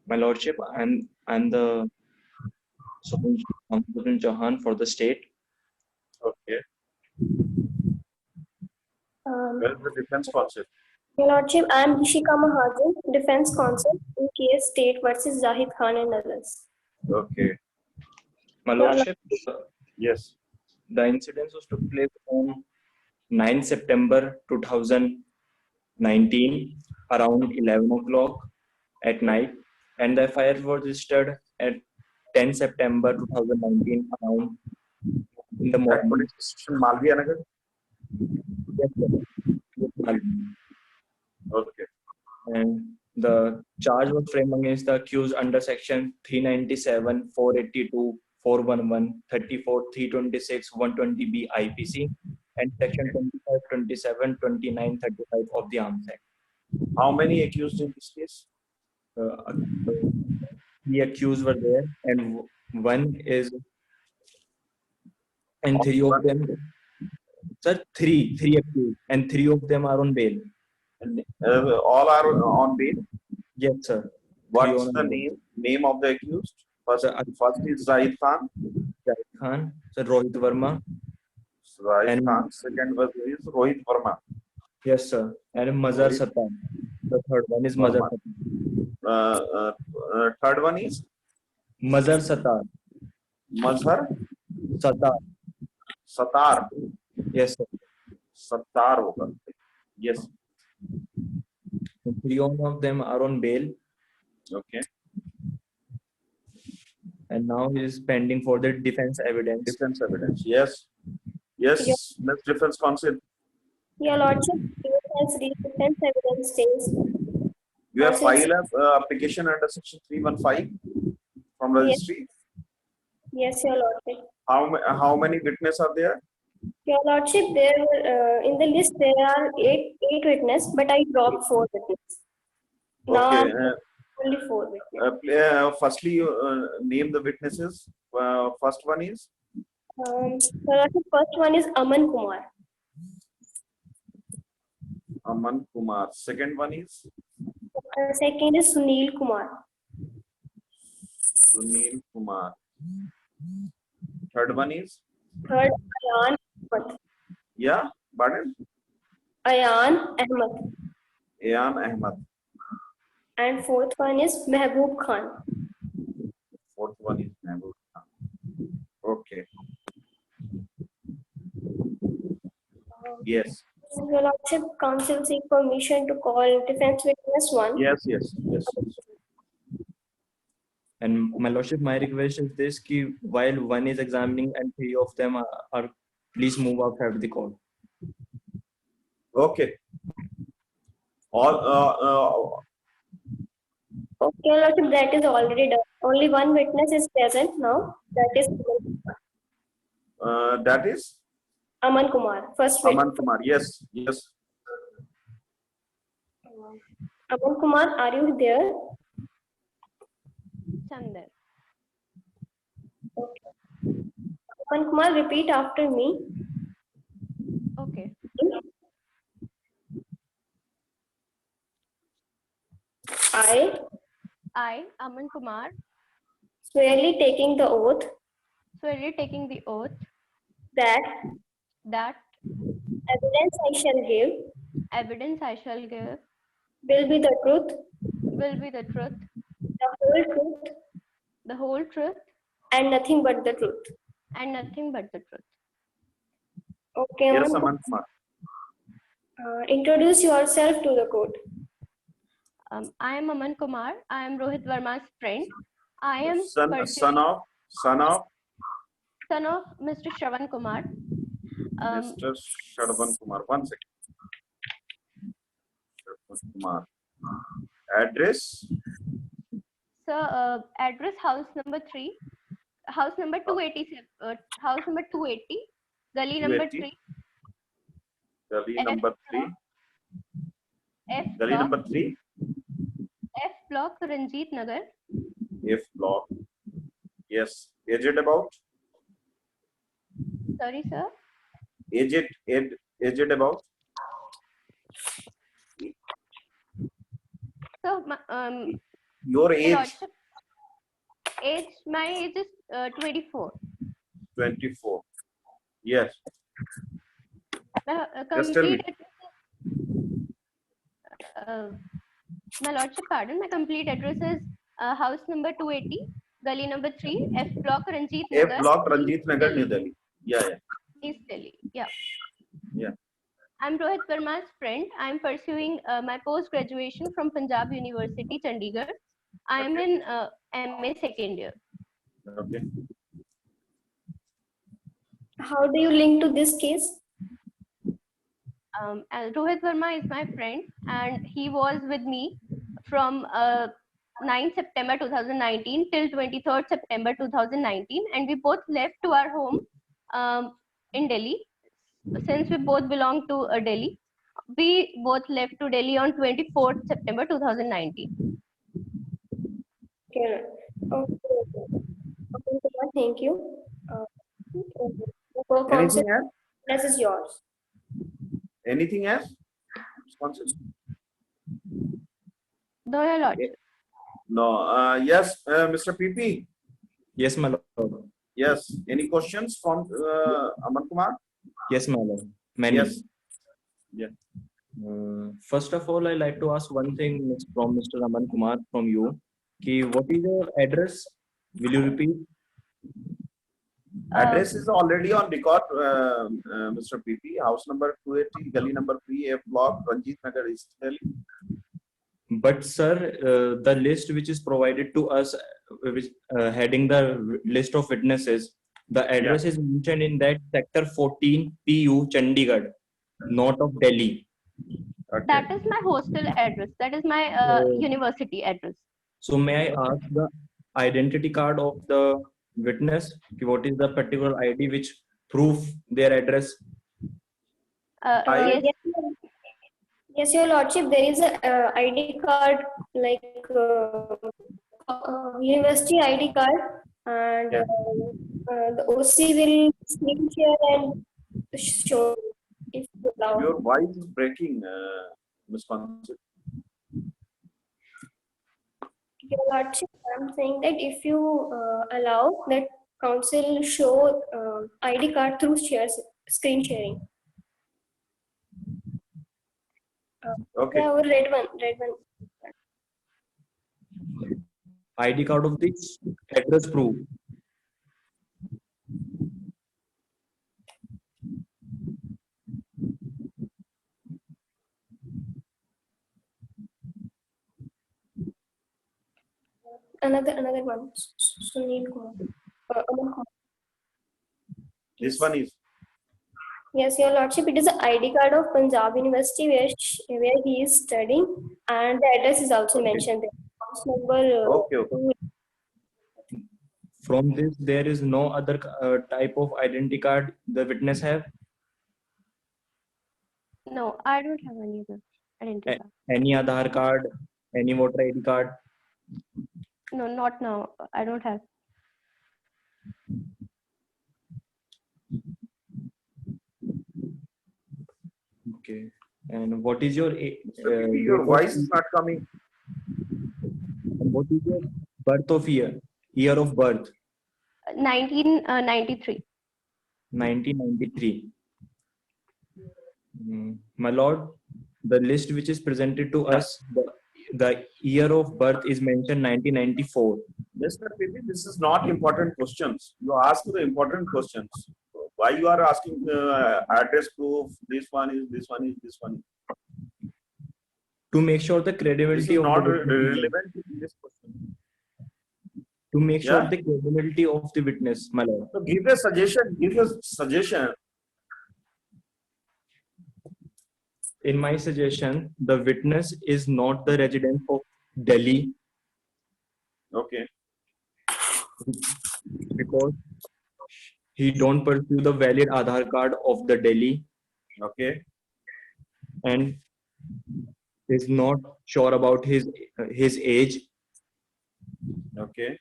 My Lordship, I'm the Supreme Chauhan for the state. Okay. Where is the defense counsel? Your Lordship, I am Rishika Mahajan, Defense Counsel in case State versus Zahid Khan and others. Okay. My Lordship, Yes. the incident was took place on 9 September 2019 around 11 o'clock at night, and the FIR was registered at 10 September 2019 around in the At morning. police station Malviya Nagar? Yes, sir. Okay. And the charge was framed against the accused under section 397, 482, 411, 34, 326, 120B IPC and section 25, 27, 29, 35 of the Arms Act. How many accused in this case? The accused were there, and one is, and three of them, sir, three accused, and three of them are on bail. And, all are on bail? Yes, sir. What's the name of the accused? First is Zahid Khan. Zahid Khan, sir, Rohit Verma. Zahid Khan. Second was is Rohit Verma. Yes, sir. And Mazhar Sattar. The third one is Mazhar Sattar. Third one is Mazhar Sattar. Mazhar Sattar. Sattar. Yes, sir. Sattar hoga. Yes. Three of them are on bail. Okay. And now he is pending for the defense evidence. Defense evidence. Yes. Yes. Next defense counsel. Your Lordship, defense evidence says. You have filed an application under section 315 from registry. Yes, Your Lordship. How many witnesses are there? Your Lordship, there were, in the list there are eight witnesses, but I dropped 4 witnesses. Okay. Now only 4 witnesses. Firstly, you name the witnesses. First one is? Your Lordship, first one is Aman Kumar. Aman Kumar. Second one is? Second is Sunil Kumar. Sunil Kumar. Third one is? Third, Ayan Ahmed. Yeah, pardon? Ayan Ahmed. Ayan Ahmed. And fourth one is Mehboob Khan. Fourth one is Mehboob Khan. Okay. Yes. Your Lordship, counsel seek permission to call defense witness 1. Yes. And my Lordship, my request is this: ki while one is examining and three of them are please move outside the court. Okay. All. Okay, Your Lordship, that is already done. Only one witness is present now. That is That is? Aman Kumar. First witness. Aman Kumar. Yes. Aman Kumar, are you there? Chandar. Okay. Aman Kumar, repeat after me. Okay. I, Aman Kumar, swearly taking the oath that evidence I shall give will be the truth, the whole truth, and nothing but the truth. Okay, Yes, Aman Kumar. Introduce yourself to the court. I am Aman Kumar. I am Rohit Verma's friend. I am Son of Mr. Shravan Kumar. Mr. Shravan Kumar. 1 second. Shravan Kumar. Address? Sir, address house number 3, house number 287, house number 280, gully number 3. Gully number 3. Gully number 3. F block, Ranjit Nagar. F block. Yes. Aged about? Sorry, sir. Aged about? Your my age? lordship, my age is 24. 24. Yes. Just tell me. Complete my lordship, pardon. My complete address is house number 280, Gully number 3, F block, Ranjit F Nagar, block, Ranjit Nagar, New Delhi. Yeah, yeah. East Delhi. Yeah. Yeah. I'm Rohit Verma's friend. I'm pursuing my post graduation from Punjab University, Chandigarh. I am in MA second year. Okay. How do you link to this case? Rohit Verma is my friend, and he was with me from 9 September 2019 till 23rd September 2019, and we both left to our home in Delhi. Since we both belong to Delhi, we both left to Delhi on 24th September 2019. Okay. Okay. Okay, Kumar, thank you. The Anything concept else? is yours. Anything else? Sponsors? No, your lordship. No. Yes, Mr. PP. Yes, my lord. Yes. Any questions from Aman Kumar? Yes, my lord. Many. Yes. Yeah. First of all, I like to ask one thing from Mr. Aman Kumar from you. Ki, what is your address? Will you repeat? Address is already on record, Mr. PP. House number 280, Gully number 3, F block, Ranjit Nagar, East Delhi. But sir, the list which is provided to us, which heading the list of witnesses, the address is mentioned in that sector 14 PU Chandigarh, north of Delhi. Okay. That is my hostel address. That is my Oh. university address. So may I ask the identity card of the witness? Ki what is the particular ID which prove their address? I- Yes, Yes, your lordship, there is a ID card like university ID card, and Yeah. the OC will screen share and show if you allow. Your voice is breaking, Ms. Pansy. Your lordship, I'm saying that if you allow that council show ID card through screen sharing. Okay. Yeah, or red one, red one. ID card of this address proof. Another one. Sunil Kumar. Aman Kumar. This one is. Yes, your lordship, it is an ID card of Punjab University where he is studying, and the address is also Okay. mentioned there. House number Okay, okay. 2. From this, there is no other type of identity card the witness have. no, I don't have any other identity card. Any Aadhaar card, any voter ID card. No, not now. I don't have. Okay. And what is your Your voice is not coming. what is your birth of year? Year of birth? 1993. 1993. My lord, the list which is presented to us, the year of birth is mentioned 1994. Mr. PP, this is not important questions. You ask the important questions. Why you are asking address proof? This one is, this one is, this one is. To make sure the This credibility is of not the witness, relevant to this question. to make sure Yeah. the credibility of the witness, my lord. So give a suggestion. Give a suggestion. In my suggestion, the witness is not the resident of Delhi Okay. because he don't pursue the valid Aadhaar card of the Delhi Okay. and is not sure about his age. Okay.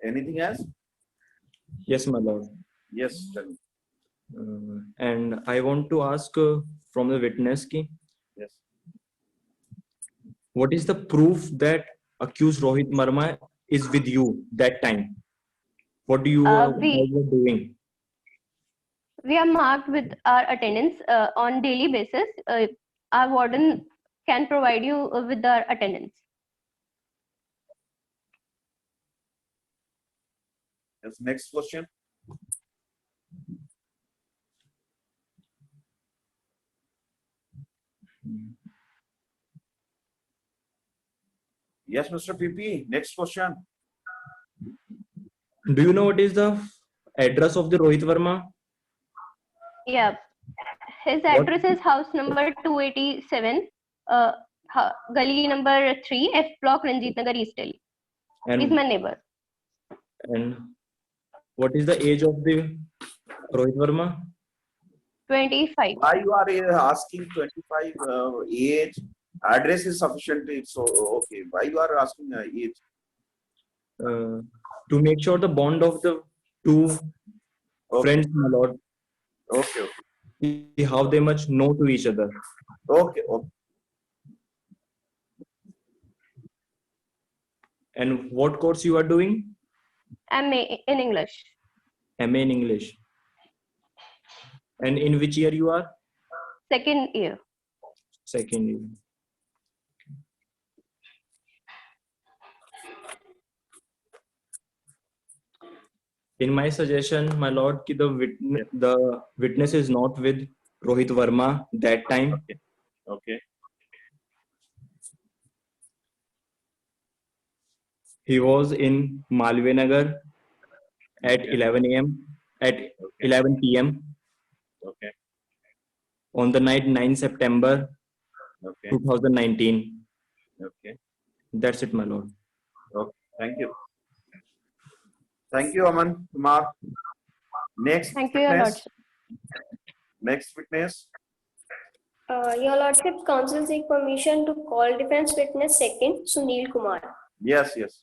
Anything else? Yes, my lord. Yes. Tell me. And I want to ask from the witness ki, Yes. what is the proof that accused Rohit Verma is with you that time? What do you guys were doing? We are marked with our attendance on daily basis. Our warden can provide you with our attendance. Yes. Next question. Yes, Mr. PP. Next question. Do you know what is the address of the Rohit Verma? Yeah, his What? address is house number 287, gully number 3, F block, Ranjit Nagar, East Delhi. He's And, my neighbor. and what is the age of the Rohit Verma? 25. Why you are asking 25 age? Address is sufficient. So okay. Why you are asking age? To make sure the bond of the two Okay. friends, my lord, Okay. see how they much know to each other. Okay. Okay. And what course you are doing? MA in English. MA in English. And in which year you are? Second year. Second year. In my suggestion, my lord, ki the witness is not with Rohit Verma that time. Okay. He was in Malviya Nagar at 11 a.m. at 11 p.m. Okay. on the night 9 September Okay. 2019. Okay. That's it, my lord. Okay. Thank you. Thank you, Aman Kumar. Next Thank you, Your witness. Lordship. Next witness. Your Lordship, counsel seek permission to call defense witness second, Sunil Kumar. Yes. Yes.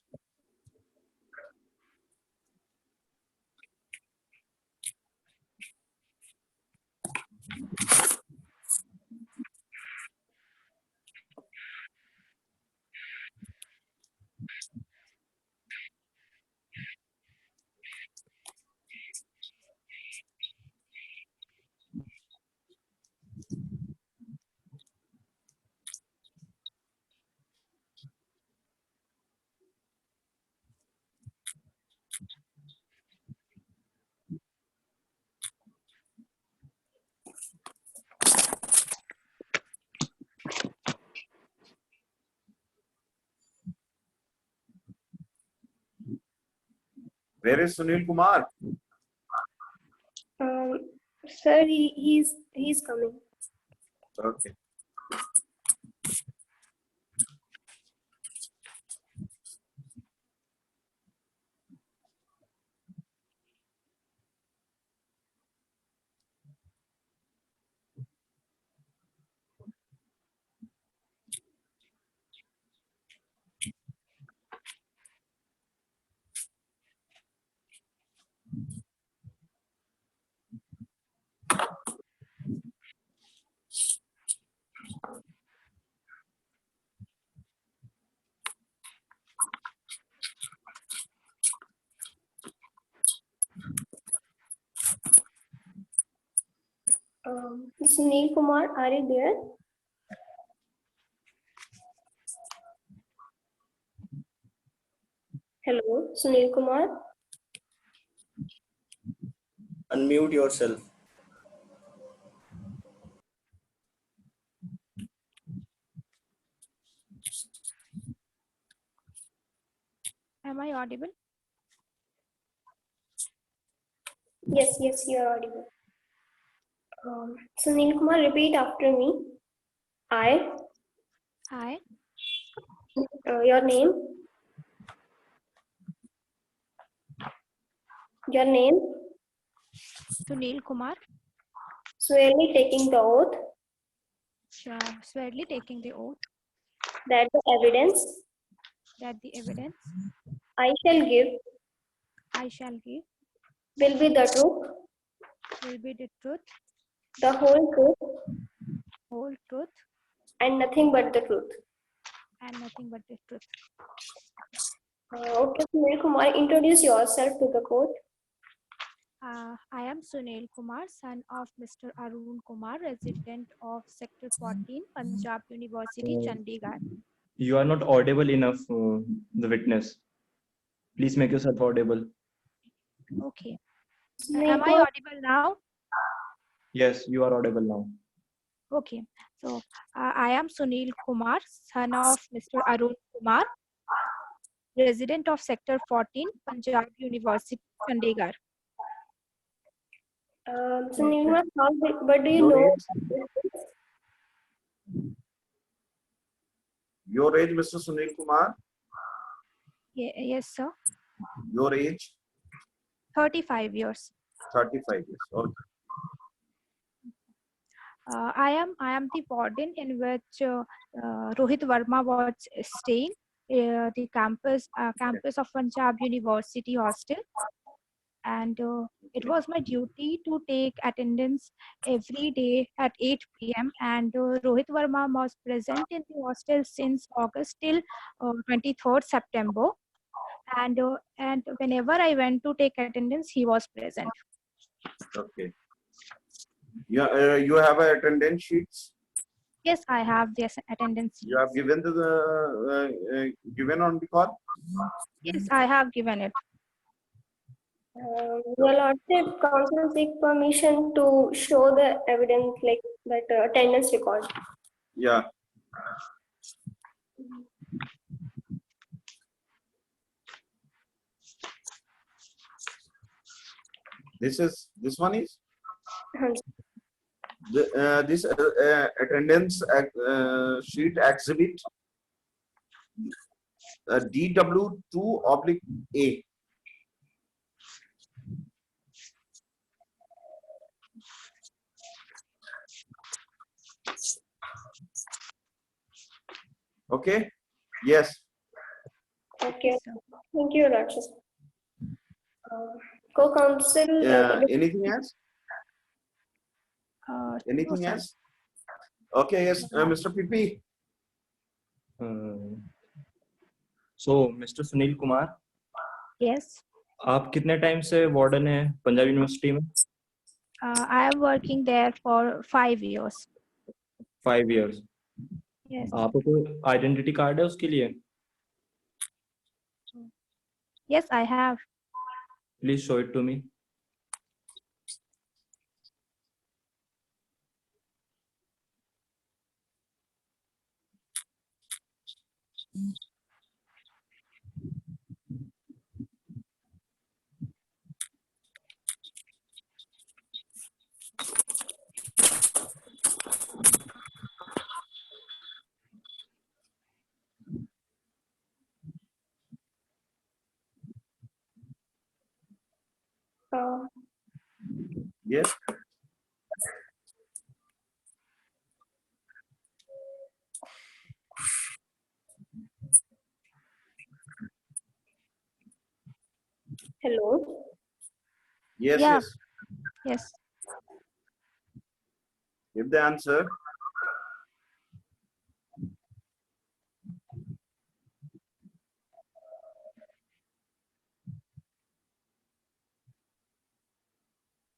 Where is Sunil Kumar? Sir, he's coming. Okay. Sunil Kumar, are you there? Hello, Sunil Kumar. Unmute yourself. Am I audible? Yes, you are audible. Sunil Kumar, repeat after me. I, I, your name. Your name. Sunil Kumar, Swearly taking the oath swearly taking the oath that the evidence that the evidence I shall give I shall give will be the truth, will be the truth, the whole truth, whole truth, and nothing but the truth. and nothing but the truth. Okay, Sunil Kumar, introduce yourself to the court. I am Sunil Kumar, son of Mr. Arun Kumar, resident of Sector 14, Punjab University, Chandigarh. You are not audible enough, the witness. Please make yourself audible. Okay. Sunil Am I Kumar, audible now? Yes, you are audible now. Okay. So I am Sunil Kumar, son of Mr. Arun Kumar, resident of Sector 14, Punjab University, Chandigarh. Sunil Kumar, what do you Your know? age? Your age, Mr. Sunil Kumar? Yes, sir. Your age? 35 years. 35 years. Okay. I am the warden in which Rohit Verma was staying, the campus of Punjab University hostel, and it was my duty to take attendance every day at 8 p.m. and Rohit Verma was present in the hostel since August till 23rd September, and whenever I went to take attendance, he was present. Okay. You have a attendance sheets. Yes, I have this attendance. You have given given on the call. Yes, I have given it. Your Lordship, counsel seek permission to show the evidence like that attendance record. Yeah. This one is this attendance sheet exhibit DW2/A. Okay. Yes. Okay, thank you, Your Lordship. Co-counsel. Anything else? No, Anything sir. else? Okay. Yes, Mr. PP. So, Mr. Sunil Kumar, Yes, आप कितने time से warden है Punjab university में? I am working there for 5 years. 5 years. Yes, आपको कोई identity card है उसके लिए? yes, I have. Please show it to me. Yes. Hello. Yes. Yeah. Yes. Yes, Give the answer.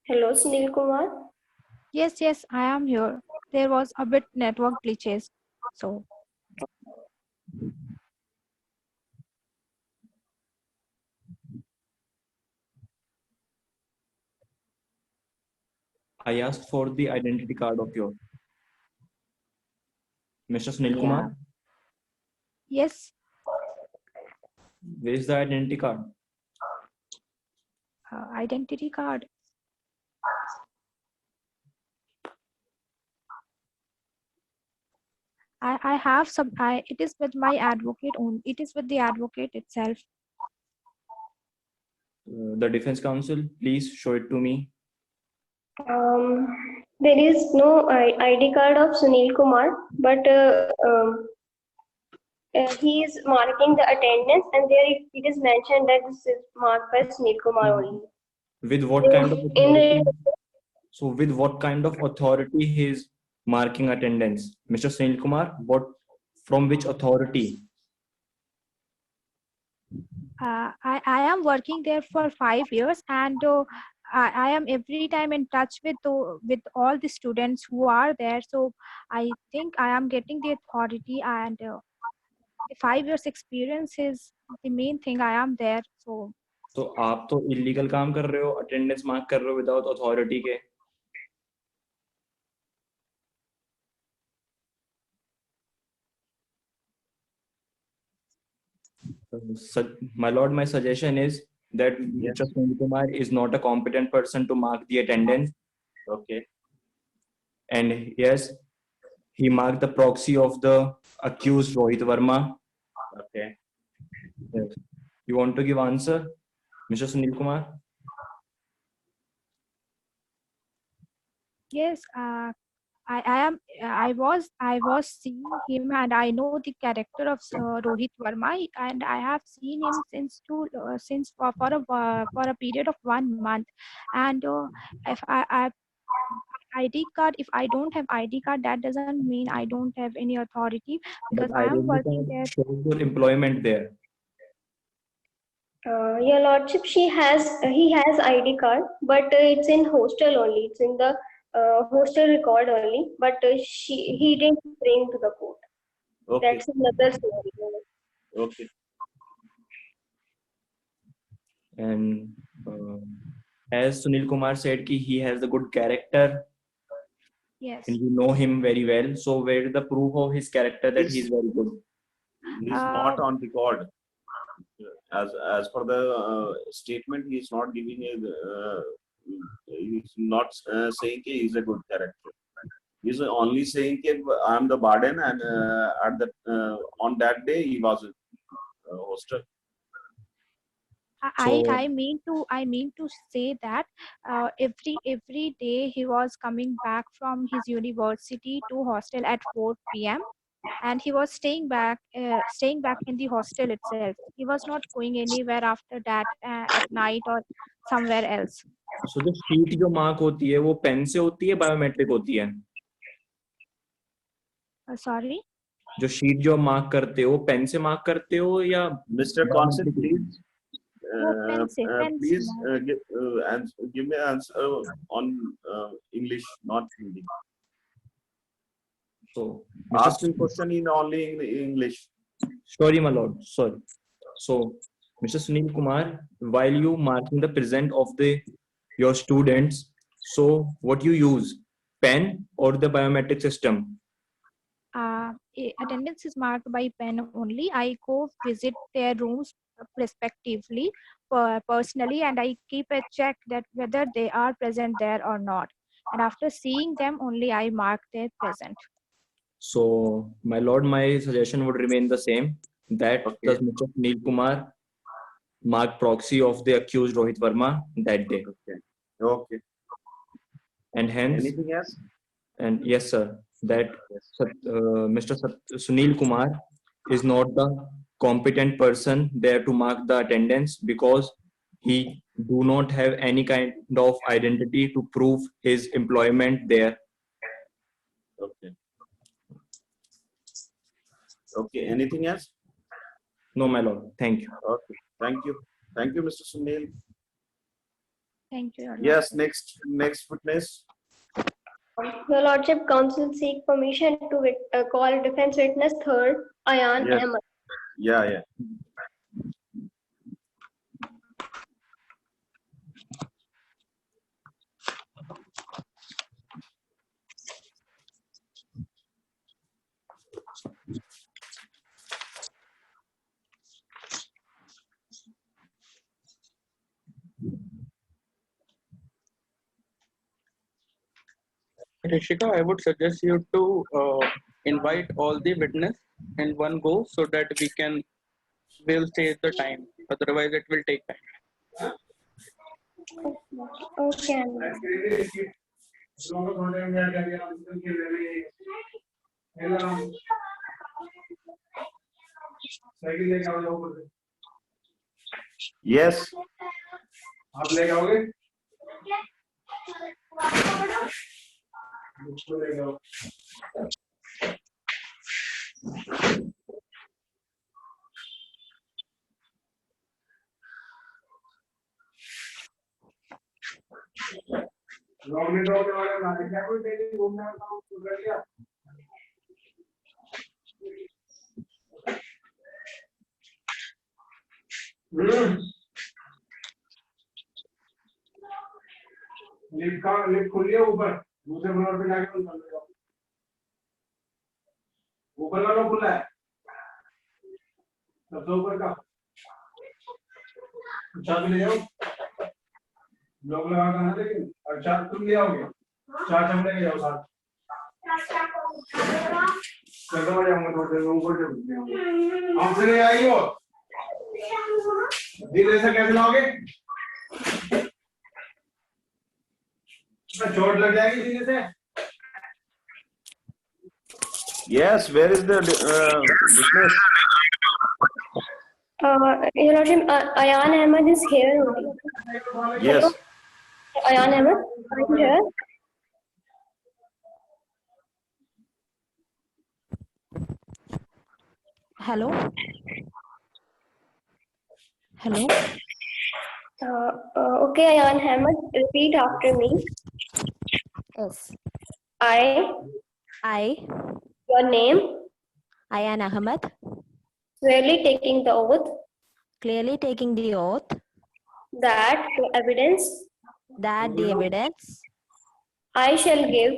Hello, Sunil Kumar. yes, yes, I am here. There was a bit network glitches. So, I asked for the identity card of yours. Mr. Sunil Kumar, yes, where is the identity card? identity card. I have some, it is with my advocate only. It is with the advocate itself. The defense counsel, please show it to me. There is no ID card of Sunil Kumar, but he is marking the attendance, and there it is mentioned that this is marked by Sunil Kumar only. With what kind of authority? So with what kind of authority he is marking attendance? Mr. Sunil Kumar, from which authority? I am working there for 5 years, and I am every time in touch with all the students who are there. So I think I am getting the authority, and the 5 years experience is the main thing. I am there. So तो आप तो illegal काम कर रहे हो, attendance mark कर रहे हो विदाउट अथॉरिटी के. My lord, my suggestion is that Mr. Sunil Kumar is not a competent person to mark the attendance. Okay. And yes, he marked the proxy of the accused Rohit Verma. Okay. Yes. You want to give answer, Mr. Sunil Kumar? yes, I was seeing him, and I know the character of Rohit Verma, and I have seen him since for a period of 1 month. And if I ID card, if I don't have ID card, that doesn't mean I don't have any authority, because But I I am really working there. show your employment there. Your lordship, he has ID card, but it's in hostel only. It's in the hostel record only, but he didn't bring to the court. Okay. That's another scenario. Okay. And as Sunil Kumar said, he has a good character Yes. and you know him very well. So where is the proof of his character that he is very good? He is not on record. As per the statement, he is not giving he is not saying he is a good character. He is only saying I am the warden, and on that day he was a hostel. I mean to say that every day he was coming back from his university to hostel at 4 p.m. and he was staying back in the hostel itself. He was not going anywhere after that at night or somewhere else. So the sheet जो mark होती है वो pen से होती है biometric होती है? Sorry. जो sheet जो mark करते हो पेन से mark करते हो या Mr. Consul, please. Please give me answer on English, not Hindi. So Asking question in only in English. sorry, my lord. Sorry. So, Mr. Sunil Kumar, while you marking the present of your students, so what you use, pen or the biometric system? Attendance is marked by pen only. I go visit their rooms respectively personally, and I keep a check that whether they are present there or not. And after seeing them only, I mark their present. So, my lord, my suggestion would remain the same. That Okay. does Mr. Sunil Kumar mark proxy of the accused Rohit Verma that day. Okay. Okay. And hence, Anything else? and yes, sir, that Mr. Sunil Kumar is not the competent person there to mark the attendance because he do not have any kind of identity to prove his employment there. Okay. Okay. Anything else? No, my lord. Thank you. Okay. Thank you. Thank you, Mr. Sunil. Thank you. Your Yes. Next witness. Your lordship, counsel seek permission to call defense witness third, Ayan Yes. Ahmed. Yeah. Rishika, I would suggest you to invite all the witness in one go so that we'll save the time. Otherwise, it will take time. Okay. Ahmed. Yes. आप लेके आओगे lift खुली है ऊपर दूसरे floor पे जाके बंद कर लो ऊपर का लोग खुला है सबसे ऊपर का चाबी ले जाओ लोग लगा करना लेकिन अच्छा तुम ले आओगे चार चमड़े ले जाओ साथ चलो आ जाऊंगा थोड़ी देर में ऊपर से हमसे नहीं आई हो दिल ऐसा कैसे लाओगे चोट लग जाएगी सीने से Yes, where is the witness? Your Lordship, Ayan Ahmed is here only. Yes. Ayan Ahmed, are you here? Hello. Hello. Okay, Ayan Ahmed, repeat after me. Yes. I, your name, Ayan Ahmed, clearly taking the oath clearly taking the oath that the evidence that the evidence I shall give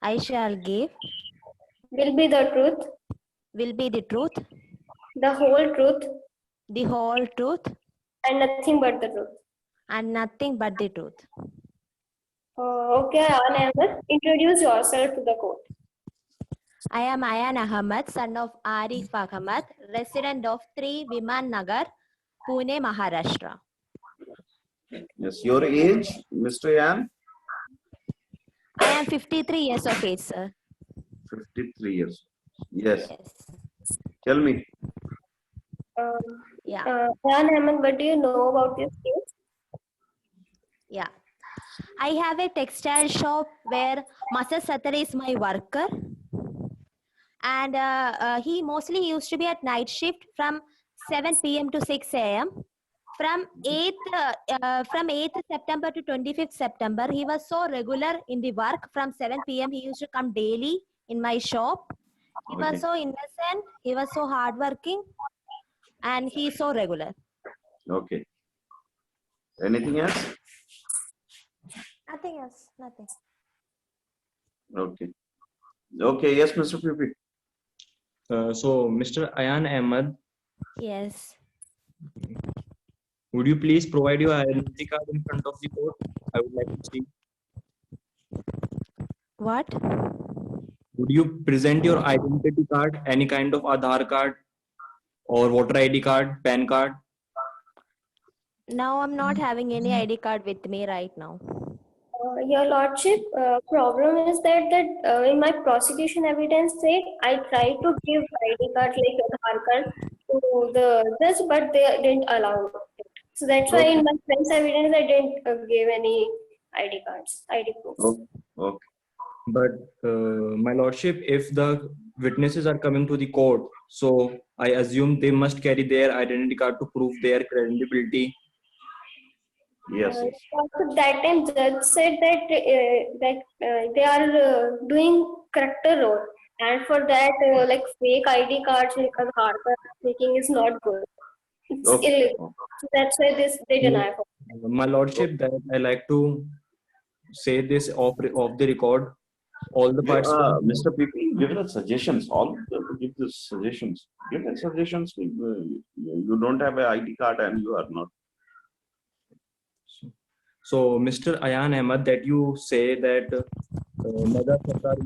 I shall give will be the truth, will be the truth, the whole truth, the whole truth, and nothing but the truth. and nothing but the truth. Okay, Ayan Ahmed, introduce yourself to the court. I am Ayan Ahmed, son of Arif Ahmed, resident of 3 Viman Nagar, Pune, Maharashtra. Yes. Your age, Mr. Yan? I am 53 years of age, sir. 53 years. Yes. Yes. Tell me. Yeah. Ayan Ahmed, what do you know about this case? Yeah. I have a textile shop where Masar Satar is my worker. And he mostly used to be at night shift from 7 p.m. to 6 a.m. From 8th September to 25th September, he was so regular in the work. From 7 p.m. he used to come daily in my shop. He Okay. was so innocent, he was so hardworking, and he is so regular. Okay. Anything else? Nothing else, nothing. Okay. Okay. Yes, Mr. Pipi. So, Mr. Ayan Ahmed, Yes. would you please provide your identity card in front of the court? I would like to see. What? Would you present your identity card, any kind of Aadhaar card or voter ID card, PAN card? Now I'm not having any ID card with me right now. Your Lordship, problem is that in my prosecution evidence said I tried to give ID card like Aadhaar card to the judge, but they didn't allow it. So that's why in my friend's evidence I didn't give any ID cards, ID proofs. Okay. Okay. But my lordship, if the witnesses are coming to the court, so I assume they must carry their identity card to prove their credibility. Yes. Yes. So that time judge said that they are doing character role, and for that like fake ID cards like Aadhaar card making is not good. It's Okay. illegal. So that's why they deny for. My lordship, that I like to say this off the record. All the parts. Mr. Pipi, give the suggestions. All give the suggestions. Give the suggestions. You don't have an ID card and you are not. So, Mr. Ayan Ahmed, that you say that Madar Sarkar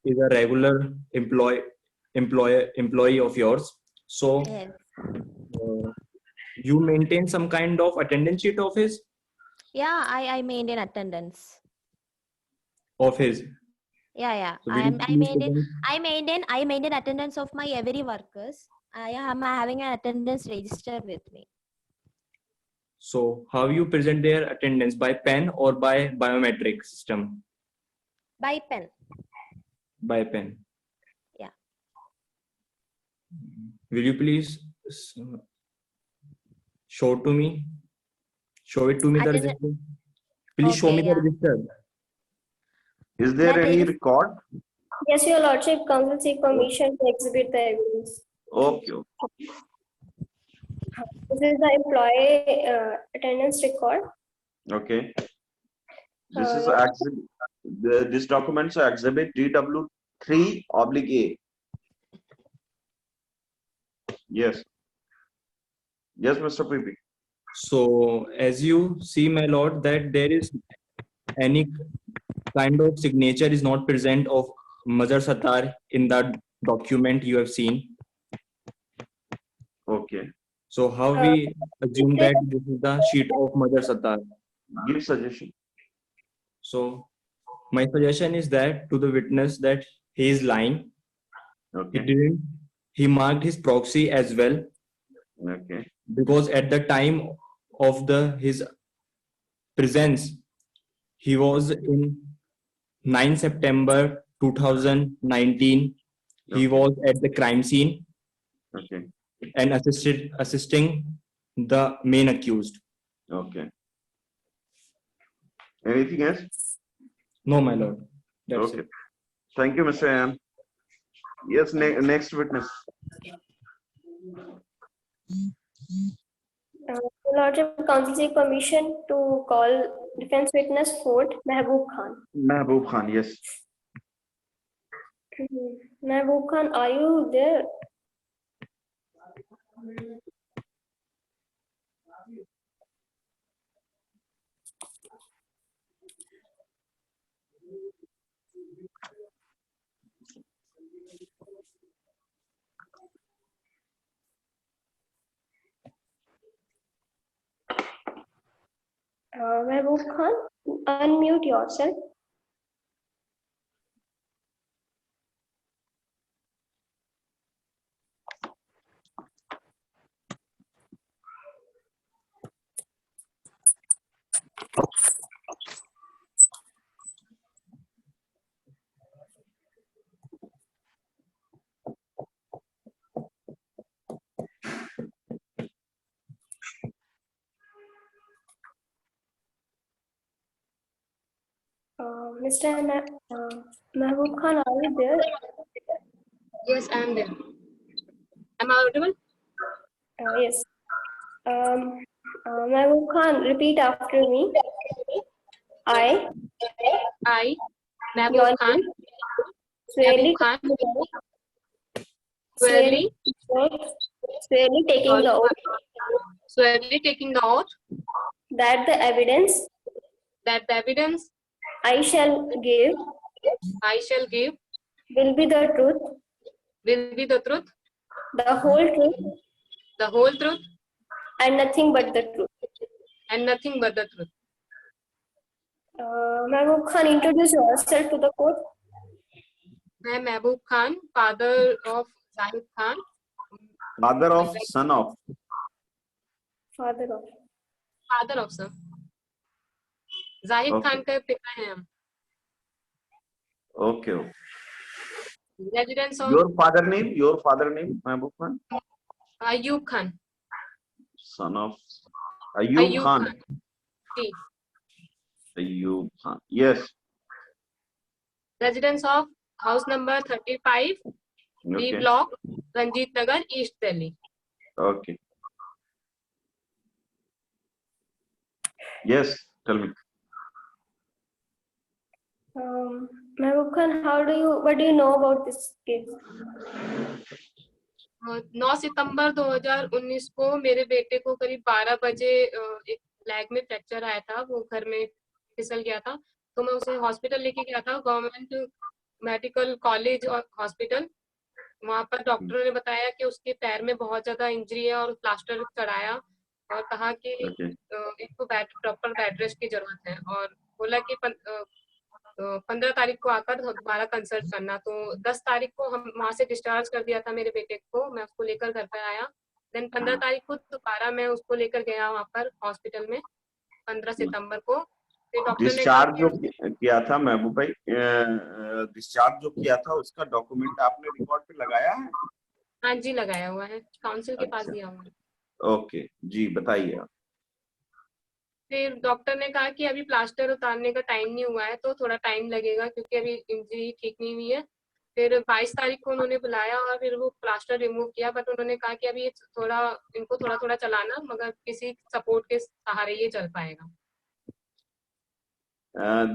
is a regular employee of yours. So, Yes. you maintain some kind of attendance sheet of his? Yeah, I maintain attendance. Of his. Yeah. So will you I please maintain attendance of my every workers. I am having an attendance register with me. So how you present their attendance, by pen or by biometric system? By pen. By pen. Yeah. Will you please show to me? Show it to me, I the didn't- register. Please show Okay, me the yeah. register. Is there That any is- record? Yes, Your Lordship, counsel seek permission to exhibit the evidence. Okay. This is the employee attendance record. Okay. This is Uh, this documents are exhibit DW3/A. Yes. Yes, Mr. PP. So as you see, my lord, that there is any kind of signature is not present of Mazhar Sattar in that document you have seen. Okay. So how we assume that this is the sheet of Mazhar Sattar? Give suggestion. So my suggestion is that to the witness that he is lying. Okay. He marked his proxy as well, Okay. because at the time of his presence, he was in 9 September 2019. He was at the crime scene Okay. and assisting the main accused. Okay. Anything else? No, my lord. That's Okay. it. Thank you, Mr. M. Yes, next witness. Your Lordship, counsel seek permission to call defense witness 4th, Mehboob Khan. Mehboob Khan, yes. Mehboob Khan, are you there? Mehboob Khan, unmute yourself. Mr. Mehboob Khan, are you there? Yes, I am there. Am I audible? Yes. Mehboob Khan, repeat after me. I, Mehboob Khan, swearly Mehboob Khan, swearly taking the oath swearly taking the oath that the evidence that the evidence I shall give will be the truth, the whole truth, and nothing but the truth. Mehboob Khan, introduce yourself to the court. मैं Mehboob Khan, father of Zahid Khan, Father of, son of. Father of. sir. Zahid Okay. Khan के पिता हैं हम. Okay. Residents of Your father name, Mehboob Khan? Ayub Khan. Son of Ayub Khan. Ji. Ayub Khan. Yes. Residents of house number 35, B Okay. block, Ranjit Nagar, East Delhi. Okay. Yes. Tell me. Mehboob Khan, what do you know about this case? 9 सितंबर 2019 को मेरे बेटे को करीब 12 बजे एक leg में fracture आया था, वो घर में फिसल गया था, तो मैं उसे हॉस्पिटल लेके गया था, गवर्नमेंट मेडिकल कॉलेज और हॉस्पिटल. वहां पर डॉक्टर ने बताया कि उसके पैर में बहुत ज्यादा इंजरी है और प्लास्टर चढ़ाया और कहा कि इसको प्रॉपर बेड रेस्ट की जरूरत है और बोला कि 15 तारीख को आकर दोबारा कंसल्ट करना. तो 10 तारीख को हम वहां से डिस्चार्ज कर दिया था मेरे बेटे को. मैं उसको लेकर घर पर आया देन 15 तारीख को दोबारा मैं उसको लेकर गया वहाँ पर हॉस्पिटल में 15 सितंबर को। फिर डॉक्टर ने कहा डिस्चार्ज जो किया था महबूब भाई, डिस्चार्ज जो किया था उसका डॉक्यूमेंट आपने रिकॉर्ड पे लगाया है? हाँ जी लगाया हुआ है, काउंसिल के पास अच्छा। दिया हुआ है। ओके जी, बताइए आप। फिर डॉक्टर ने कहा कि अभी प्लास्टर उतारने का टाइम नहीं हुआ है, तो थोड़ा टाइम लगेगा क्योंकि अभी इंजरी ठीक नहीं हुई है। फिर 22 तारीख को उन्होंने बुलाया और फिर वो प्लास्टर रिमूव किया, बट उन्होंने कहा कि अभी थोड़ा इनको थोड़ा थोड़ा चलाना, मगर किसी सपोर्ट के सहारे ये चल पाएगा।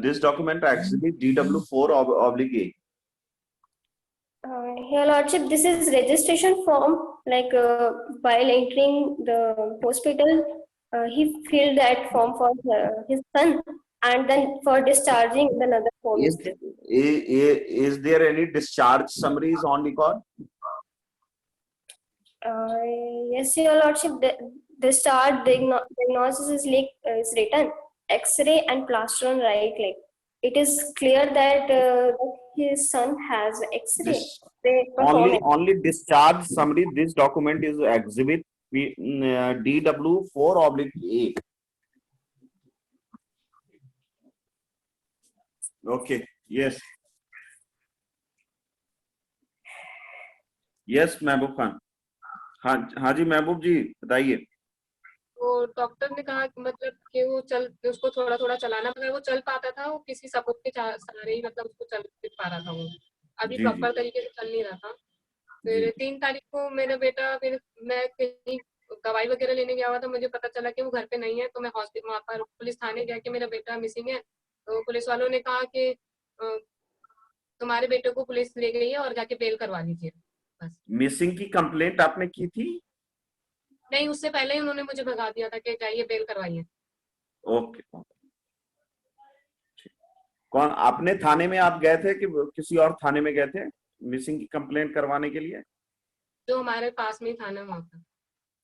This document actually DW4/A. Your Lordship, this is registration form. Like while entering the hospital, he filled that form for his son, and then for discharging, another form. Is there any discharge summaries on record? Yes, Your Lordship. The discharge diagnosis is is written X-ray and plaster on right leg. It is clear that his son has X-ray. This They perform it. only discharge summary. This document is exhibit DW4/A. Okay. Yes. Yes, Mehboob Khan. हाँ जी महबूब जी बताइए। तो doctor ने कहा कि मतलब कि वो उसको थोड़ा थोड़ा चलाना, मगर वो चल पाता था, वो किसी सपोर्ट के सहारे ही मतलब उसको चल पा रहा था। वो अभी जी, प्रॉपर तरीके से चल नहीं रहा था। फिर 3 तारीख को मेरा बेटा, फिर मैं कहीं दवाई वगैरह लेने गया हुआ था, मुझे पता चला कि वो घर पे नहीं है, तो मैं हॉस्पिटल वहाँ पर पुलिस थाने गया कि मेरा बेटा मिसिंग है। तो पुलिस वालों ने कहा कि तुम्हारे बेटे को पुलिस ले गई है और जाके बेल करवा लीजिए। बस। मिसिंग की कंप्लेंट आपने की थी? नहीं, उससे पहले ही उन्होंने मुझे भगा दिया था कि जाइए बेल करवाइए। ओके। कौन अपने थाने में आप गए थे कि किसी और थाने में गए थे मिसिंग की कंप्लेंट करवाने के लिए? जो हमारे पास में ही थाना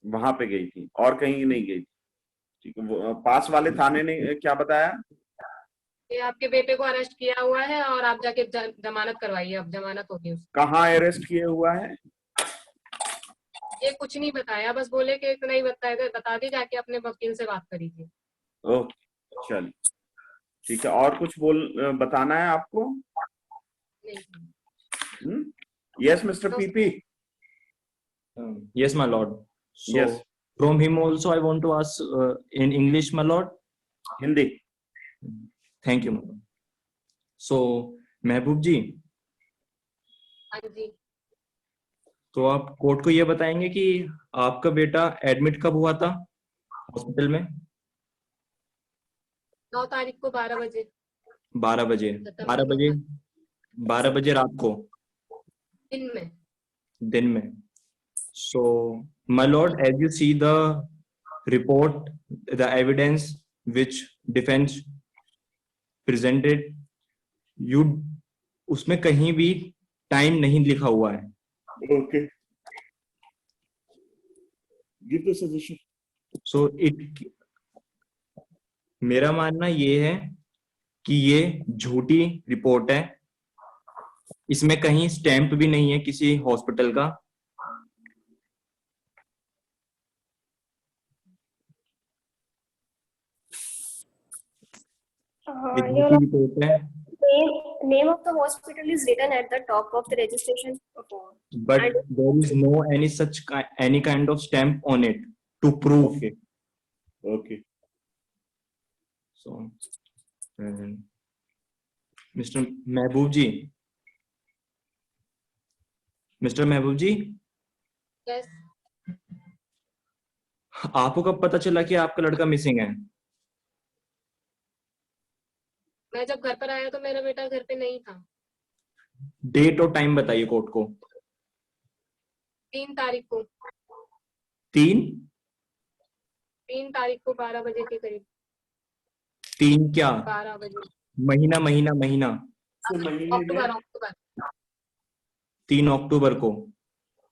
वहां पे गई थी और कहीं नहीं गई? ठीक है। पास वाले थाने ने क्या बताया? ये आपके बेटे को अरेस्ट किया हुआ है और आप जाके जमानत करवाइए। अब जमानत होगी उसकी। कहाँ अरेस्ट किए हुआ है? ये कुछ नहीं बताया, बस बोले कि इतना ही बता दी, जाके अपने वकील से बात करीजिए। ओके चलिए ठीक है। और कुछ बताना है आपको? Yes mister PP. Yes, my lord. So, Yes. from him also, I want to ask in English, my lord. Hindi. Thank you, my lord. So, महबूब जी, हाँ जी। तो आप कोर्ट को ये बताएंगे कि आपका बेटा एडमिट कब हुआ था हॉस्पिटल में? 9 तारीख को 12 बजे। 12 बजे। 12 बजे रात को? दिन में। So, my lord, as you see the report, the evidence which defense presented, उसमें कहीं भी टाइम नहीं लिखा हुआ है। Okay. Give the suggestion. So मेरा मानना ये है कि ये झूठी रिपोर्ट है। इसमें कहीं स्टैंप भी नहीं है किसी हॉस्पिटल का। रिपोर्ट है। Name of the hospital is written at the top of the registration form. But there is no any kind of stamp on it to prove. Okay. Okay. So, Mr. Mehboob ji. Mr. Mehboob ji. Yes. आपको कब पता चला कि आपका लड़का missing है? मैं जब घर पर आया तो मेरा बेटा घर पे नहीं था। डेट और टाइम बताइए कोर्ट को। 3 तारीख को। 3 तारीख को 12 बजे के करीब। 3 क्या? 12 बजे। महीना। अक्टूबर। 3 अक्टूबर को।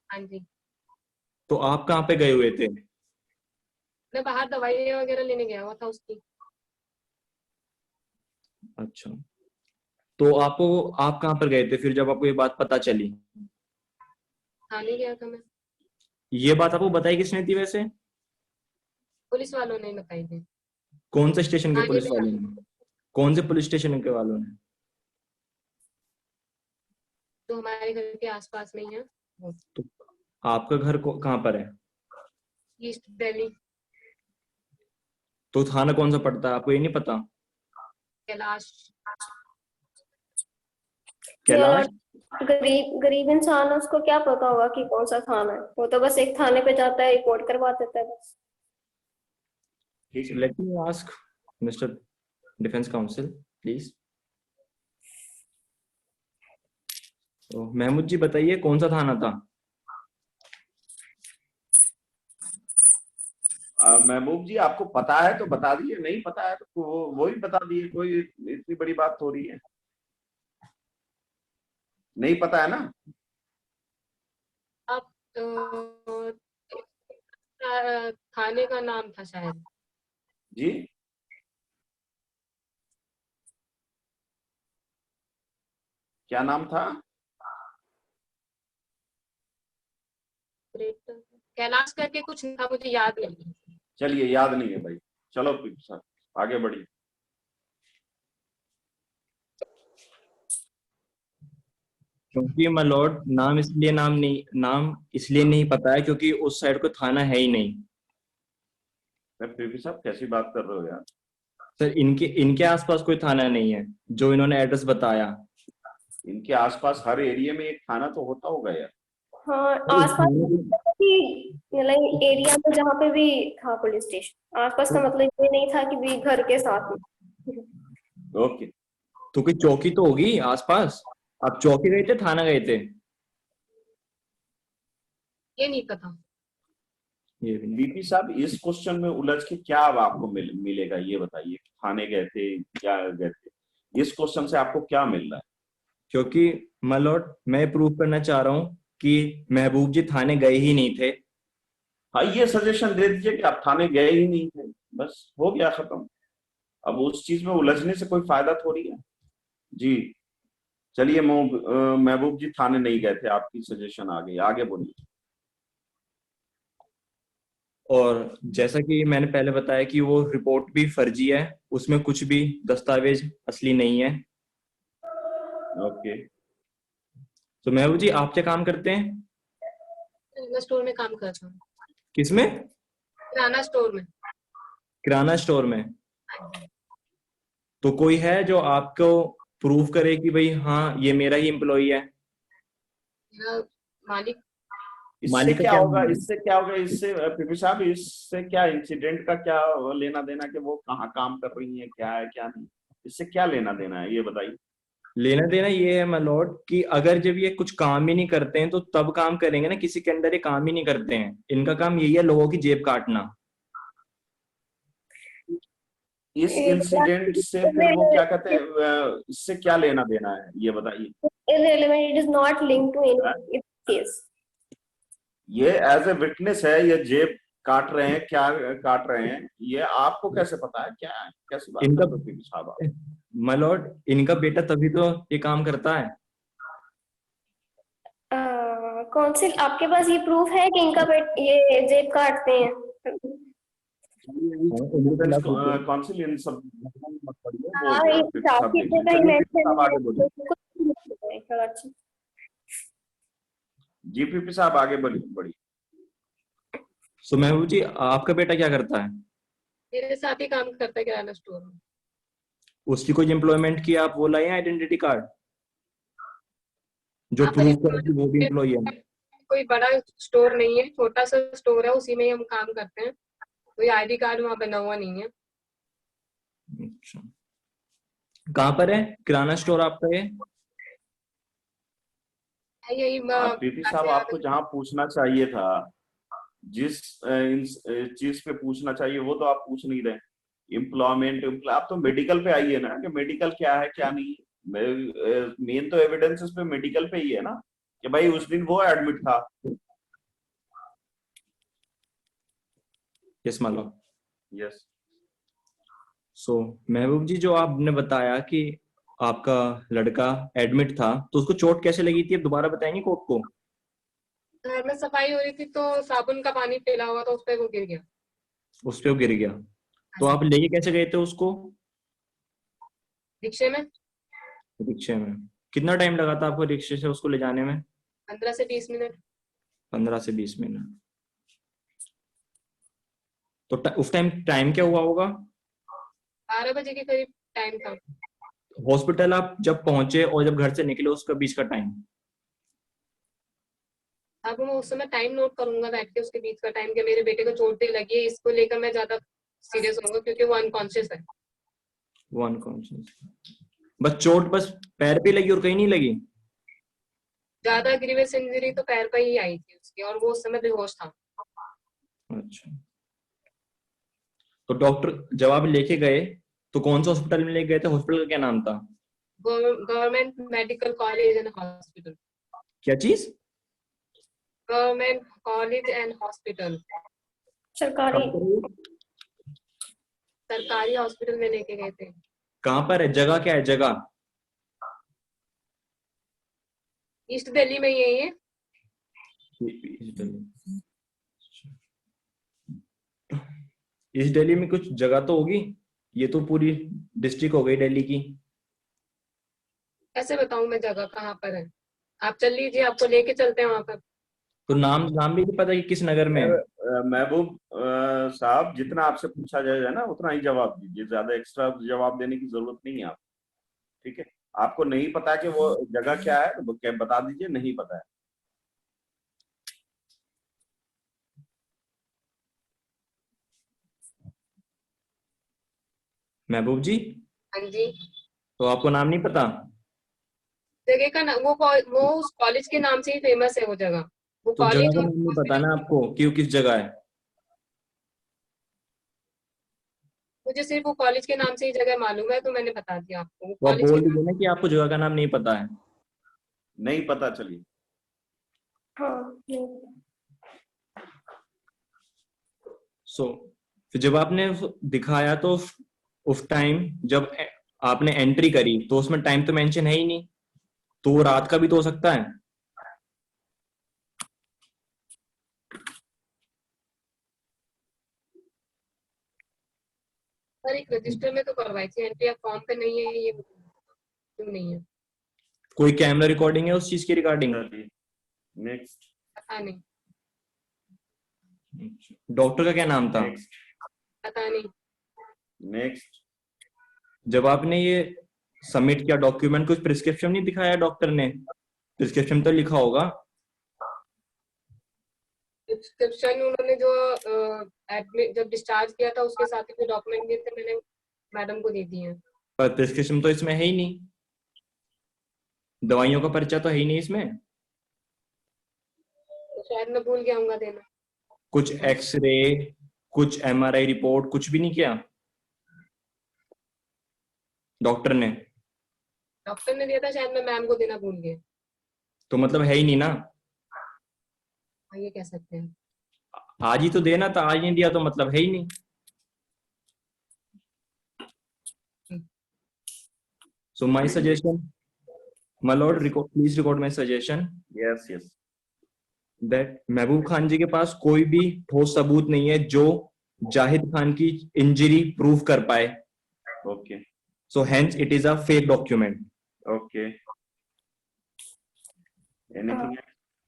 हाँ जी। तो आप कहाँ पे गए हुए थे? मैं बाहर दवाई वगैरह लेने गया हुआ था उसकी। अच्छा, तो आप कहाँ पर गए थे फिर जब आपको ये बात पता चली? थाने गया था मैं। ये बात आपको बताई किसने थी वैसे? पुलिस वालों ने बताई थी। कौन से स्टेशन के हाँ, ये पुलिस भी वालों ने? कौन से पुलिस स्टेशन के वालों ने? जो हमारे घर के आसपास में ही है, तो आपका घर कहाँ पर है? ईस्ट दिल्ली, तो थाना कौन सा पड़ता है आपको ये नहीं पता? कैलाश। कैलाश? गरीब गरीब इंसान है, उसको क्या पता होगा कि कौन सा थाना है? वो तो बस एक थाने पे जाता है, रिपोर्ट करवा देता है बस। ठीक है। Let me ask mister defence council please. तो महमूद जी बताइए कौन सा थाना था? महबूब जी आपको पता है तो बता दिए, नहीं पता है तो वो ही बता दिए, कोई इतनी बड़ी बात हो रही है। नहीं पता है ना? आप थाने का नाम था शायद। जी क्या नाम था? कैलाश करके कुछ था, मुझे याद नहीं। चलिए याद नहीं है भाई, चलो सर आगे बढ़िए। क्योंकि माय लॉर्ड नाम इसलिए नहीं पता है क्योंकि उस साइड को थाना है ही नहीं। पीपी साहब कैसी बात कर रहे हो यार? सर इनके आसपास कोई थाना नहीं है जो इन्होंने एड्रेस बताया। इनके आसपास हर एरिया में एक थाना तो होता होगा यार। हाँ, आसपास मतलब एरिया में जहाँ पे भी था पुलिस स्टेशन, आसपास का मतलब ये नहीं था कि भी घर के साथ में। ओके। तो कोई चौकी तो होगी आसपास? आप चौकी गए थे थाना गए थे? ये नहीं पता। ये भी नहीं। बीपी साहब इस क्वेश्चन में उलझ के क्या अब आपको मिलेगा ये बताइए। थाने गए थे क्या गए थे, इस क्वेश्चन से आपको क्या मिल रहा है? क्योंकि माय लॉर्ड मैं प्रूव करना चाह रहा हूँ कि महबूब जी थाने गए ही नहीं थे। हाँ ये सजेशन दे दीजिए कि आप थाने गए ही नहीं थे, बस हो गया खत्म। अब उस चीज में उलझने से कोई फायदा थोड़ी है। जी चलिए महबूब जी थाने नहीं गए थे, आपकी सजेशन आ गई, आगे बोलिए। और जैसा कि मैंने पहले बताया कि वो रिपोर्ट भी फर्जी है, उसमें कुछ भी दस्तावेज असली नहीं है। ओके। तो महबूब जी आप क्या काम करते हैं? मैं स्टोर में काम करता हूँ। किसमें? किराना स्टोर में। किराना स्टोर में। तो कोई है जो आपको प्रूव करे कि भाई हाँ ये मेरा ही एम्प्लॉई है? मेरा मालिक। इससे मालिक का क्या क्या होगा, नाम है? इससे क्या होगा, इससे पीपी साहब इससे क्या इंसिडेंट का क्या लेना देना कि वो कहाँ काम कर रही है, क्या है क्या नहीं, इससे क्या लेना देना है ये बताइए। लेना देना ये है माय लॉर्ड कि अगर जब ये कुछ काम ही नहीं करते हैं तो तब काम करेंगे ना, किसी के अंदर ये काम ही नहीं करते हैं। इनका काम यही है लोगों की जेब काटना। इस इंसिडेंट से फिर वो क्या कहते हैं, इससे क्या लेना देना है ये बताइए। Irrelevant, it is not linked to any case. ये एज ए विटनेस है, ये जेब काट रहे हैं, क्या काट रहे हैं, ये आपको कैसे पता है, क्या है, कैसी बात इनका कर रहे हो पीपी साहब आप? माय लॉर्ड इनका बेटा तभी तो ये काम करता है। कौंसिल आपके पास ये प्रूफ है कि इनका ये जेब काटते हैं? काउंसिल इन सब मत पढ़िए, हाँ, वो ये पीपी साहब काफी देख जगह लीजिए। चलिए पीपी mention साहब आगे बोलिए। है। अच्छा। जी पीपी साहब आगे बढ़िए। सो महबूब जी आपका बेटा क्या करता है? मेरे साथ ही काम करता है किराना स्टोर में। उसकी कोई एम्प्लॉयमेंट की आप वो लाए आइडेंटिटी कार्ड जो हाँ, प्रूव करे कि वो भी एम्प्लॉय है? कोई बड़ा स्टोर नहीं है, छोटा सा स्टोर है, उसी में ही हम काम करते हैं। कोई आईडी कार्ड वहाँ बना हुआ नहीं है। अच्छा कहाँ पर है किराना स्टोर आपका ये? यही पीपी साहब आपको जहाँ पूछना चाहिए था, जिस चीज पे पूछना चाहिए वो तो आप पूछ नहीं रहे। एम्प्लॉयमेंट, आप तो मेडिकल पे आइए ना कि मेडिकल क्या है क्या नहीं। मेन तो एविडेंस इस पे मेडिकल पे ही है ना कि भाई उस दिन वो एडमिट था। Yes my Lord. यस। सो महबूब जी जो आपने बताया कि आपका लड़का एडमिट था तो उसको चोट कैसे लगी थी, अब दोबारा बताएंगे कोर्ट को? घर में सफाई हो रही थी तो साबुन का पानी फैला हुआ था, उस पर वो गिर गया। उस पे वो गिर गया। तो आप लेके कैसे गए थे उसको? रिक्शे में। रिक्शे में। कितना टाइम लगा था आपको रिक्शे से उसको ले जाने में? 15 से 20 मिनट। 15 से 20 मिनट। तो उस टाइम क्या हुआ होगा? 12 बजे के करीब टाइम था। हॉस्पिटल आप जब पहुंचे और जब घर से निकले उसका बीच का टाइम? अब मैं उस समय टाइम नोट करूंगा बैठ के, उसके बीच का टाइम, कि मेरे बेटे को चोट भी लगी है, इसको लेकर मैं ज्यादा सीरियस होऊंगा क्योंकि वो अनकॉन्शियस है। वो अनकॉन्शियस। बस चोट बस पैर पे लगी और कहीं नहीं लगी? ज्यादा ग्रीवियस इंजरी तो पैर पर ही आई थी उसकी, और वो उस समय बेहोश था। अच्छा। तो डॉक्टर जब आप लेके गए तो कौन सा हॉस्पिटल में लेके गए थे? हॉस्पिटल का क्या नाम था? Government medical college and hospital. क्या चीज? गवर्नमेंट कॉलेज एंड हॉस्पिटल, सरकारी। सरकारी हॉस्पिटल में लेके गए थे। कहाँ पर है? जगह क्या है? जगह ईस्ट दिल्ली में यही है। इस दिल्ली में कुछ जगह तो होगी, ये तो पूरी डिस्ट्रिक्ट हो गई दिल्ली की। कैसे बताऊं मैं जगह कहाँ पर है? आप चल लीजिए, आपको लेके चलते हैं वहां पर। तो नाम भी नहीं पता कि किस नगर में है? महबूब साहब, जितना आपसे पूछा जाएगा ना उतना ही जवाब दीजिए, ज्यादा एक्स्ट्रा जवाब देने की जरूरत नहीं है आप। ठीक है, आपको नहीं पता कि वो जगह क्या है तो क्या बता दीजिए, नहीं पता है। महबूब जी, हाँ जी। तो आपको नाम नहीं पता? जगह का नाम, वो उस कॉलेज के नाम से ही फेमस है वो जगह। वो तो जगह कॉलेज का और नाम नहीं पता ना आपको कि वो किस जगह है? मुझे सिर्फ वो कॉलेज के नाम से ही जगह मालूम है, तो मैंने बता दिया आपको। वो तो आप कॉलेज बोल के दीजिए ना कि आपको जगह का नाम नहीं पता है। नहीं पता, चलिए। हाँ। फिर जब आपने दिखाया तो उस टाइम जब आपने एंट्री करी तो उसमें टाइम तो मेंशन है ही नहीं, तो वो रात का भी तो हो सकता है। सर एक रजिस्टर में तो करवाई थी एंट्री, अब फॉर्म पे नहीं है ये, क्यों नहीं है? कोई कैमरा रिकॉर्डिंग है उस चीज की रिगार्डिंग? नेक्स्ट। पता नहीं। डॉक्टर का क्या नाम था? पता नहीं। नेक्स्ट। जब आपने ये सबमिट किया डॉक्यूमेंट, कुछ प्रिस्क्रिप्शन नहीं दिखाया डॉक्टर ने? प्रिस्क्रिप्शन तो लिखा होगा। प्रिस्क्रिप्शन उन्होंने जो एडमिट जब डिस्चार्ज किया था उसके साथ ही जो डॉक्यूमेंट दिए थे मैंने मैडम को दे दिए हैं। पर प्रिस्क्रिप्शन तो इसमें है ही नहीं, दवाइयों का पर्चा तो है ही नहीं इसमें। तो शायद मैं भूल गया हूँ देना। कुछ एक्सरे, कुछ MRI रिपोर्ट, कुछ भी नहीं किया डॉक्टर ने? डॉक्टर ने दिया था, शायद मैं मैम को देना भूल गया। तो मतलब है ही नहीं ना। हाँ, ये कह सकते हैं। आज ही तो देना था, आज नहीं दिया तो मतलब है ही नहीं। So my suggestion, my lord, please record my suggestion. Yes, yes. That Mehboob Khan जी के पास कोई भी ठोस सबूत नहीं है जो जाहिद खान की इंजरी प्रूव कर पाए. Okay. So hence it is a fake document. Okay. Anything else?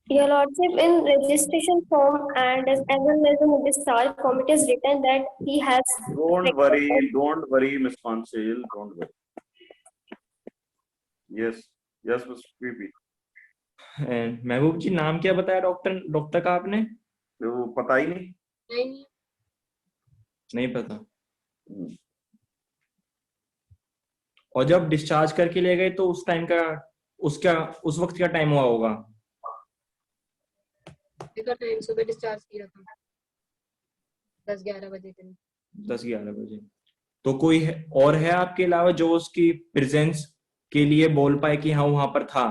Your Lordship, in registration form and as well as in discharge form, it is written that he has. Don't worry, Miss Consul, don't worry. Yes, Mr. PP. And महबूब जी नाम क्या बताया doctor का आपने? वो पता ही नहीं. नहीं पता. और जब डिस्चार्ज करके ले गए तो उस टाइम का उस वक्त क्या टाइम हुआ होगा? टाइम सुबह डिस्चार्ज किया था 10-11 बजे के. 10-11 बजे. तो कोई और है आपके अलावा जो उसकी प्रेजेंस के लिए बोल पाए कि हाँ वहां पर था?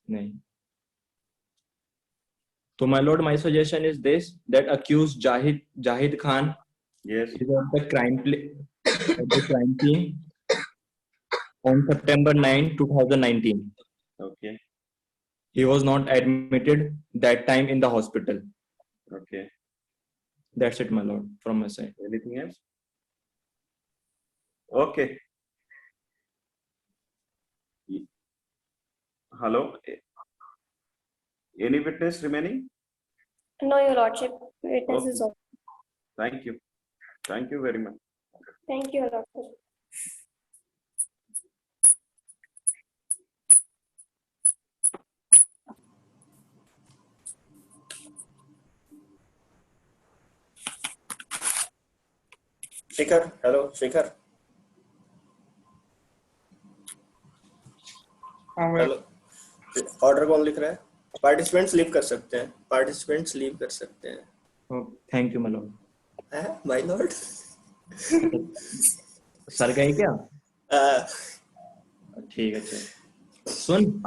नहीं. तो my lord, my suggestion is this, that accused Jahid Khan yes is at the crime scene on September 9, 2019. Okay. He was not admitted that time in the hospital. Okay. That's it, my lord, from my side. Anything else? Okay. Hello. Any witness remaining? No, Your Lordship. Witness is Okay. over. Thank you. Thank you very much. Thank you, Your Lordship. Shikhar, hello Shikhar, hello. Order कौन लिख रहा है? Participants leave कर सकते हैं, participants leave कर सकते हैं। Oh, thank you, my lord. My Lord. Sir गए क्या? ठीक है, चल सुन।